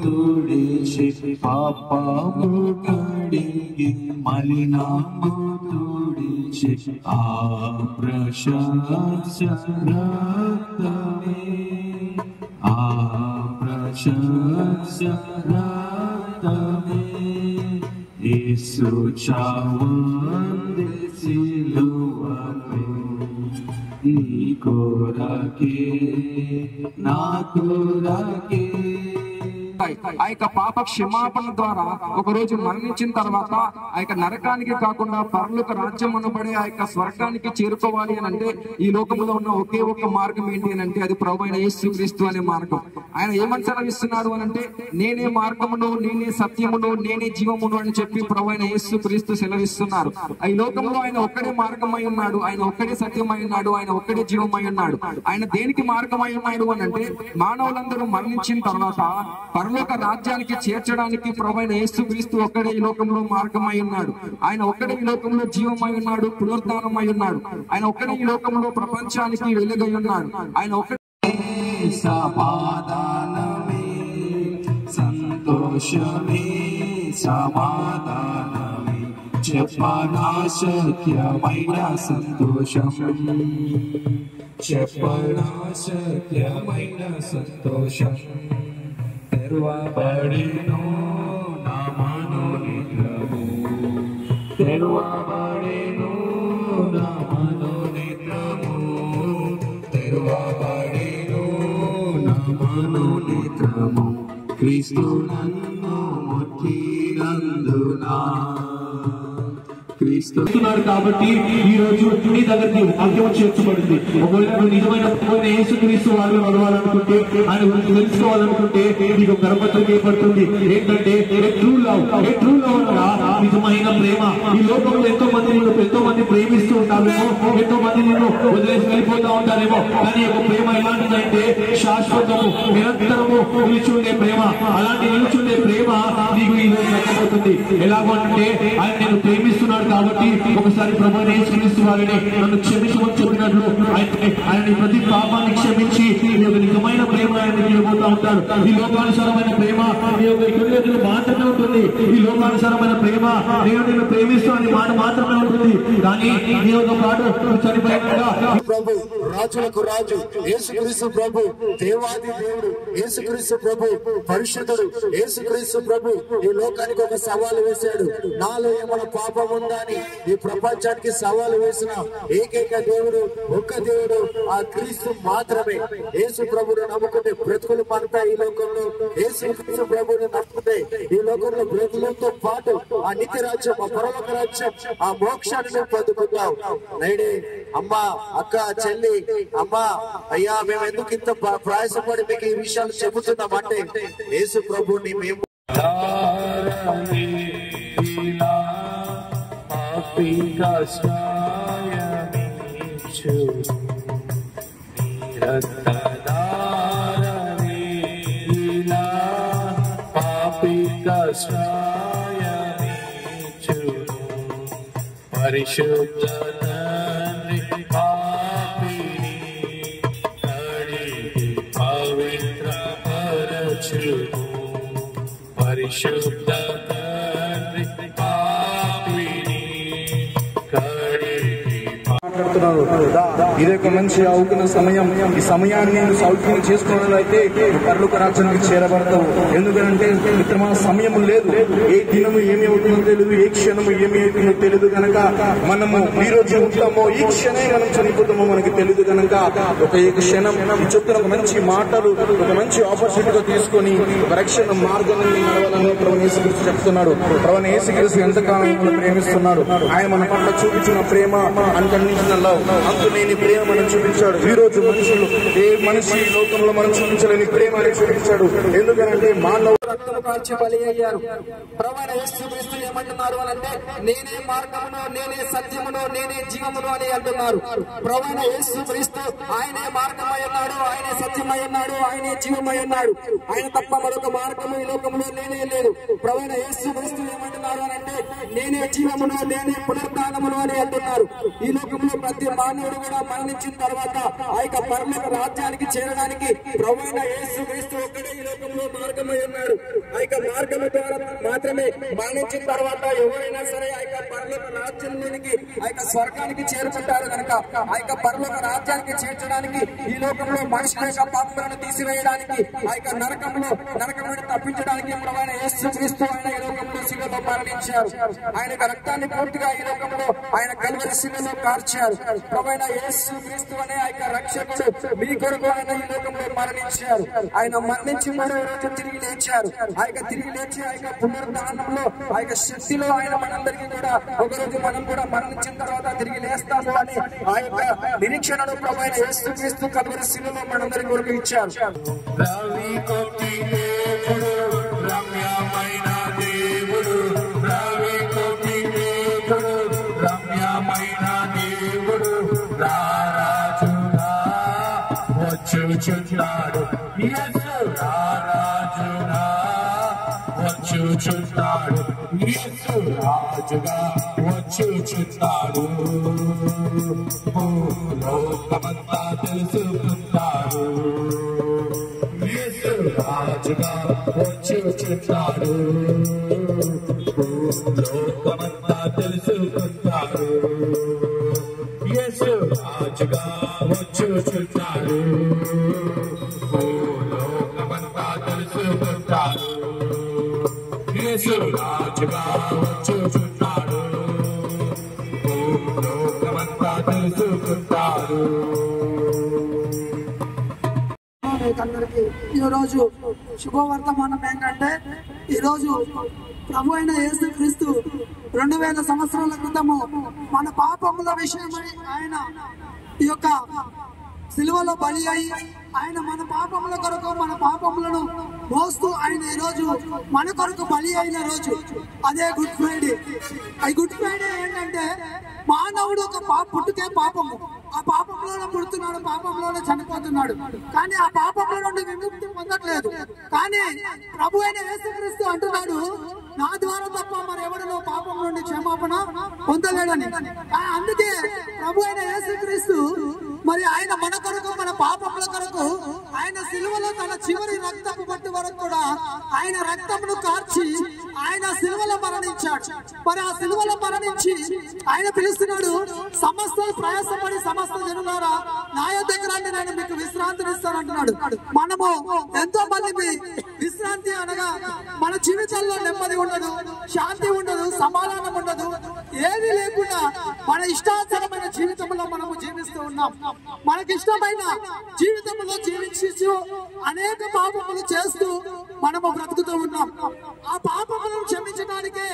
తుడిచి పాపము కడిగి మలినము తుడిచి ఆ ప్రశంస రక్తమే ఆ ప్రశంస రక్తమే యేసు చావుంది సిలువపై నీ కొరకే నా కొరకే ఆ యొక్క పాప క్షమాపణ ద్వారా ఒక రోజు మరణించిన తర్వాత ఆ యొక్క నరకానికి కాకుండా పరలోక రాజ్యం అనబడే ఆ యొక్క స్వర్గానికి చేరుకోవాలి అని అంటే ఈ లోకంలో ఉన్న ఒకే ఒక్క మార్గం ఏంటి అని అంటే అది ప్రభువైన యేసుక్రీస్తు అనే మార్గం. ఆయన ఏమని సెలవిస్తున్నాడు అని అంటే నేనే మార్గమును నేనే సత్యమును నేనే జీవమును అని చెప్పి ప్రభువైన యేసుక్రీస్తు సెలవిస్తున్నారు. ఈ లోకంలో ఆయన ఒక్కడే మార్గమై ఉన్నాడు, ఆయన ఒక్కడే సత్యమై ఉన్నాడు, ఆయన ఒక్కడే జీవమై ఉన్నాడు. ఆయన దేనికి మార్గమై ఉన్నాడు అని అంటే మానవులందరూ మరణించిన తర్వాత పరలోక రాజ్యానికి చేర్చడానికి ప్రభువైన యేసుక్రీస్తు ఒక్కడే ఈ లోకంలో మార్గమై ఉన్నాడు. ఆయన ఒక్కడే ఈ లోకంలో జీవమై ఉన్నాడు, పునరుద్ధానమై ఉన్నాడు. ఆయన ఒక్కడే ఈ లోకంలో ప్రపంచానికి వెలుగై ఉన్నాడు. ఆయన ఒక్కడే సమాధానమే సంతోషమే సమాధానమే చెప్పనా శక్యమైన సంతోషం చెప్పనా శక్యమైన సంతోషం తెరువబడెను నా మనోనేత్రము తెరువబడెను నా మనోనేత్రము తెరువబడెను నా మనోనేత్రము క్రీస్తు నన్ను ముట్టినందునా క్రీస్తున్నారు కాబట్టి ఈ రోజు నీ దగ్గరికి వాక్యం చేర్చబడింది. ఒకవేళ నిజమైన యేసుక్రీస్తు వాళ్ళు నడవాలనుకుంటే ఆయన గురించి తెలుసుకోవాలనుకుంటే నీకు గర్భపత్రిక ఏర్పడుతుంది. ఏంటంటే ట్రూ లవ్ అనగా నిజమైన ప్రేమ. ఈ లోకంలో ఎంతో మంది ప్రేమిస్తూ ఉంటారేమో, ఎంతో మంది నిన్ను వదిలేసి వెళ్ళిపోతా ఉంటారేమో, కానీ ఒక ప్రేమ ఎలాంటిదంటే శాశ్వతము నిరంతరము నిలిచుండే ప్రేమ. అలాంటి నిలిచుండే ప్రేమ నీకు ఈ రోజు దక్కబోతుంది. ఎలాగో అంటే ఆయన నేను ప్రేమిస్తున్నాడు కాబట్టి ఒకసారి ప్రభువైన యేసుక్రీస్తు వారిని నన్ను క్షమించమని చెప్పినట్లు ఆయన ప్రతి పాపాన్ని క్షమించి నీ యొక్క నిజమైన ప్రేమ ఆయన ఇవ్వబోతా ఉంటాడు. ఈ లోకానుసారమైన ప్రేమ నీ యొక్క ఇక్కడ మాత్రమే ఉంటుంది. ఈ లోకానుసారమైన ప్రేమ నేను ప్రేమిస్తూ అనే మాట మాత్రమే ఉంటుంది. కానీ నీ యొక్క పాటు చనిపోయినగా ప్రభు రాజులకు రాజు యేసుక్రీస్తు ప్రభు దేవాది దేవుడు యేసుక్రీస్తు ప్రభు పరిశుద్ధుడు యేసుక్రీస్తు ప్రభు ఈ లోకానికి ఒక సవాలు వేశాడు. నాలో ఏమైనా పాపం ఉందా అని ఈ ప్రపంచానికి సవాలు వేసిన ఏకైక దేవుడు ఒక్క దేవుడు ఆ క్రీస్తు మాత్రమే. యేసు ప్రభుని నమ్ముకుంటే బ్రతుకులు మారుతాయి. ఈ లోకంలో యేసు ప్రభుని నమ్ముకుంటే ఈ లోకంలో బ్రతుకులతో పాటు ఆ నిత్య రాజ్యం, ఆ పరలోక రాజ్యం, ఆ మోక్షాన్ని పొందుకుంటాం. నైడే అమ్మా, అక్క, చెల్లి, అమ్మా, అయ్యా మేము ఎందుకు ఇంత ప్రయాసపడి మీకు ఈ విషయాలు చెబుతున్నామంటే యేసు ప్రభుని మేము పరిశుద్ధ తండ్రి పాపిని కడిగి పవిత్ర పరచును పరిశుద్ధ తండ్రి పాపిని కడిగి ఇదే ఒక మంచి అవుతున్న సమయం. ఈ సమయాన్ని నేను సౌఖ్యం చేసుకోవాలైతే పరలోక రాజ్యానికి చేరబడతావు. ఎందుకంటే మిత్రమా సమయం లేదు. ఏ దినము ఏమి అవుతుందో తెలియదు, ఏ క్షణము ఏమి అవుతుందో తెలియదు కనుక మనము ఈ రోజు ఉంటామో ఈ క్షణమే మనం చనిపోతామో మనకి తెలియదు కనుక ఒక క్షణం చెప్తున్న ఒక మంచి మాటలు, ఒక మంచి ఆపర్చునిటీగా తీసుకొని ఒక రక్షణ మార్గాన్ని నడవాలని ప్రభువైన యేసుక్రీస్తు చెప్తున్నాడు. ప్రభువైన యేసుక్రీస్తు ఎంతకాలం ప్రేమిస్తున్నాడు. ఆయన మన పట్ల చూపించిన ప్రేమ అన్కండిషనల్ లవ్, అంతులేని ప్రేమ మనం చూపించాడు. ఈ రోజు మనుషులు ఏ మనిషి లోకంలో మనం చూపించలేని ప్రేమ చూపించాడు. ఎందుకంటే మానవ రక్తము కాల్చి బలి అయ్యారు. ప్రభువైన యేసుక్రీస్తు ఏమంటున్నారు అని అంటే, నేనే మార్గమును, నేనే సత్యమును, నేనే జీవమును అని అంటున్నారు. ప్రభువైన యేసుక్రీస్తు ఆయనే మార్గమై ఉన్నాడు, ఆయనే సత్యమై ఉన్నాడు, ఆయనే జీవమై ఉన్నాడు. ఆయన తప్ప మరొక మార్గము ఈ లోకంలో లేనే లేదు. ప్రభువైన యేసుక్రీస్తు ఏమంటున్నారు అని అంటే, నేనే జీవమును, నేనే పునరుద్ధానమును అని అంటున్నారు. ఈ లోకంలో ప్రతి మానవుడు కూడా మరణించిన తర్వాత ఆ యొక్క పరలోక రాజ్యానికి చేరడానికి ప్రభువైన యేసుక్రీస్తు ఒక్కడే ఈ లోకంలో మార్గమై ఉన్నాడు. ఆ యొక్క మార్గము ద్వారా మాత్రమే మరణించిన తర్వాత ఎవరైనా సరే ఆ యొక్క పరలోక రాజ్యంలోనికి, ఆ యొక్క స్వర్గానికి చేరుకుంటారు కనుక ఆ యొక్క పరలోక రాజ్యానికి చేర్చడానికి, ఈ లోకంలో మనుషుల యొక్క పాపములను తీసివేయడానికి, ఆ యొక్క నరకం నుండి తప్పించడానికి ప్రభువైన యేసుక్రీస్తు ఆయన ఈ లోకంలో శిలువలో మరణించారు. ఆయన రక్తాన్ని పూర్తిగా ఈ లోకంలో ఆయన కల్వరి శిలువలో కార్చారు. ప్రభువైన యేసుక్రీస్తు అనే ఆ యొక్క రక్షకుడు మీ కొరకు ఆయన ఈ లోకంలో మరణించారు. ఆయన మరణించి మరో రోజు తిరిగి లేచారు. ఆ యొక్క తిరిగి లేచి ఆ యొక్క పునరుద్ధానంలో ఆ యొక్క శక్తిలో ఆయన మనందరికీ కూడా ఒకరోజు మనం కూడా మరణించిన తర్వాత తిరిగి లేస్తాము అని ఆ యొక్క నిరీక్షణను ప్రభువైన యేసుక్రీస్తు కల్వరి శిలువలో మనందరి కొరకు ఇచ్చారు. రవి కోటి దేవుడు, రమ్యమైన దేవుడు, రవి కోటి దేవుడు, రమ్యమైన దేవుడు, రారాజుగా వచ్చుచున్నాడు. యేసు రారాజుగా వచ్చుచున్నాడు. యేసు రాజుగా వచ్చుచున్నాడు. లోకమంతా తెలుసుకుంటాడు. యేసు రాజుగా వచ్చుచున్నాడు. లోకమంతా తెలుసుకుంటాడు. యేసు రాజుగా వచ్చుచున్నాడు. లోకమంతా తెలుసుకుంటాడు. యేసు రాజుగా వచ్చుచున్నాడు. లోకమంతా తెలుసుకుంటాడు. అందరికి ఈరోజు శుభవర్తమానం ఏంటంటే, ఈరోజు ప్రభు అయిన యేసుక్రీస్తు 2000 సంవత్సరాల క్రితము మన పాపముల విషయమై ఆయన ఈ యొక్క సిలువలో బలి అయి ఆయన మన పాపముల కొరకు మన పాపములను మోస్తూ ఆయన ఈ రోజు మన కొరకు బలి అయిన రోజు అదే గుడ్ ఫ్రైడే. ఈ గుడ్ ఫ్రైడే ఏంటంటే, మానవుడు ఒక పుట్టుకే పాపము, ఆ పాపంలోనే పుడుతున్నాడు, పాపంలోనే చనిపోతున్నాడు. కానీ ఆ పాపంలో నుండి విముక్తి పొందట్లేదు. కానీ ప్రభు అయిన యేసుక్రీస్తు అంటున్నాడు, నా ద్వారా తప్ప మరి ఎవరిలో పాపం నుండి క్షమాపణ పొందలేడని. అందుకే ప్రభు అయిన యేసుక్రీస్తు మరి ఆయన మన కొరకు, మన పాపముల కొరకు ఆయన సిలువలో తన చివరి రక్తపు పట్టు వరకు కూడా ఆయన రక్తమును కార్చి ఆయన సిలువలో మరణించాడు. మరి ఆ సిలువలో మరణించి ఆయన పిలుస్తున్నాడు, సమస్త ప్రయాసపడి సమస్త జనులారా నా దగ్గర నేను మీకు విశ్రాంతిని ఇస్తానంటున్నాడు. మనము ఎంతో మంది విశ్రాంతి అనగా మన జీవితంలో నెమ్మది ఉండదు, శాంతి ఉండదు, సమాధానం ఉండదు, ఏది లేకుండా మన ఇష్టానుసారమైన జీవితంలో మనము జీవిస్తూ ఉన్నాం. మనకిష్టమైన జీవితంలో జీవించు అనేక పాపములు చేస్తూ మనము బ్రతుకుతూ ఉన్నాం. ఆ పాపములను క్షమించడానికే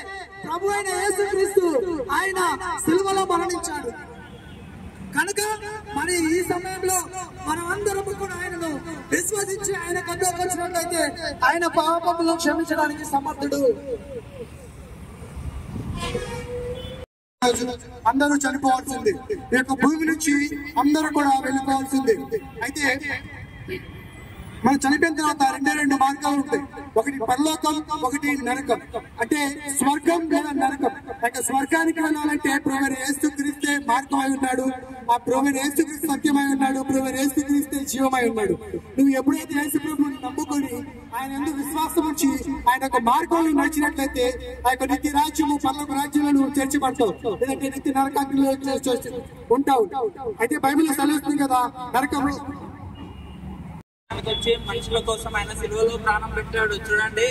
ప్రభు అయిన యేసుక్రీస్తు ఆయన సిలువలో మరణించాడు. కనుక మరి ఈ సమయంలో మనం అందరం కూడా ఆయనను విశ్వసించి ఆయన కథకు వచ్చినట్లయితే ఆయన పాపములను క్షమించడానికి సమర్థుడు. అందరూ చనిపోవాల్సింది, ఈ యొక్క భూమి నుంచి అందరూ కూడా వెళ్ళిపోవాల్సింది. అయితే మనం చనిపోయిన తర్వాత రెండు మార్గాలు ఉంటాయి. ఒకటి పరలోకం, ఒకటి నరకం. అంటే స్వర్గం లేదా నరకం. అంటే స్వర్గానికి వెళ్ళాలంటే ప్రభువైన యేసుక్రీస్తే మార్గమై ఉన్నాడు, ఆ ప్రభువైన యేసుక్రీస్తు సత్యమై ఉన్నాడు, ప్రభువైన యేసుక్రీస్తే జీవమై ఉన్నాడు. నువ్వు ఎప్పుడైతే యేసు ప్రభువుని నమ్ముకొని ఆయన ఎందుకు విశ్వాసం ఉంచి ఆయన యొక్క మార్గంలో నడిచినట్లయితే ఆ యొక్క నిత్య రాజ్యము, పరలోక రాజ్యంలో నువ్వు చేర్చబడతావు, లేదంటే నిత్య నరకాగ్నిలో ఉంటావు. అయితే బైబిల్లో సెలవుస్తుంది కదా, నరకంలో వచ్చి మనుషుల కోసం ఆయన సిలువలో ప్రాణం పెట్టాడు. చూడండి,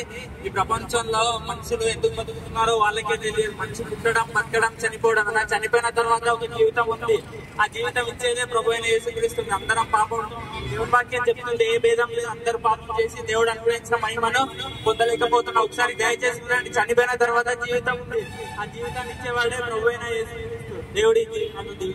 ఈ ప్రపంచంలో మనుషులు ఎందుకు బతుకుతున్నారో వాళ్ళకే తెలియదు. మనిషి పుట్టడం, బతకడం, చనిపోవడం, అలా చనిపోయిన తర్వాత ఒక జీవితం ఉంది. ఆ జీవితం ఇచ్చేదే ప్రభు అయిన యేసుక్రీస్తు. అందరం పాపం, దేవుని వాక్యం చెప్తుంది, ఏ భేదం లేదు, అందరు పాపం చేసి దేవుడు అనుగ్రహించిన మహిమను పొందలేకపోతున్నాం. ఒకసారి దయచేసి చూడండి, చనిపోయిన తర్వాత జీవితం ఉంది. ఆ జీవితాన్ని ఇచ్చేవాడే ప్రభు అయిన యేసుక్రీస్తు. దేవుడి జీవితాన్ని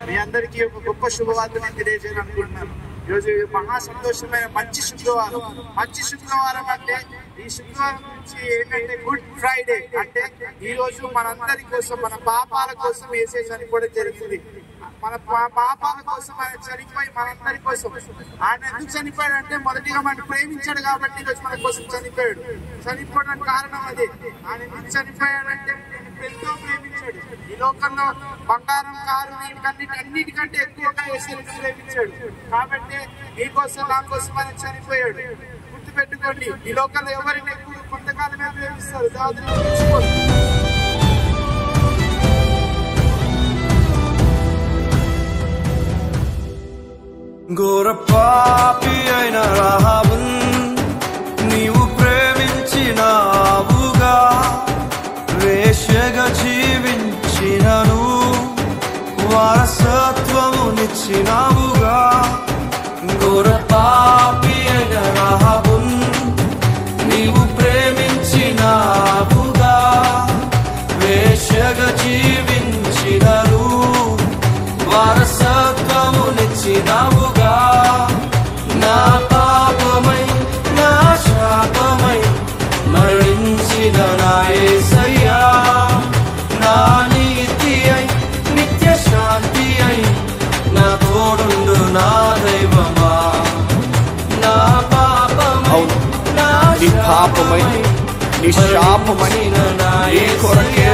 మీ అందరికీ ఒక గొప్ప శుభవార్తని తెలియజేయాలనుకుంటున్నాను. ఈరోజు మహా సంతోషమైన మంచి శుక్రవారం అంటే ఈ శుక్రవారం నుంచి ఏంటంటే గుడ్ ఫ్రైడే అంటే ఈ రోజు మనందరి కోసం మన పాపాల కోసం యేసే చనిపోవడం జరిగింది. మన పాపాల కోసం ఆయన చనిపోయి మనందరి కోసం. ఆయన ఎందుకు చనిపోయాడు అంటే మొదటిగా మనం ప్రేమించాడు కాబట్టి ఈరోజు మన కోసం చనిపోయాడు. చనిపోవడానికి కారణం అదే. ఆయన ఎందుకు చనిపోయాడంటే ఎంతో ప్రేమించాడు. ఈ లోకంలో బంగారం, కారు, అన్నిటికంటే ఎక్కువగా యేసుని ప్రేమించాడు. కాబట్టి నీకోసం నా కోసం ఆయన చనిపోయాడు. గుర్తుపెట్టుకోండి, ఈ లోకంలో ఎవరిని ఎక్కువ కొంతకాలమే ప్రేమిస్తారు. ఘోర పాపి అయిన రాహాబున్ నీవు ప్రేమించినావుగా, వేశ్యగా జీవించినను వారసత్వమునిచ్చినావుగా. ఘోర పాపి అయిన రాహాబున్ నీవు ప్రేమించినావుగా, వేశ్యగా జీవించినను వారసత్వమునిచ్చినావుగా. నా పాపమై నా శాపమై మరణించిన నా యేసయ్యా, నా నీతి అయి నిత్య శాంతి అయి నా తోడుండు నా దైవమా. నా పాపమై నా శాపమై నీ శాపమై నీ కొరకే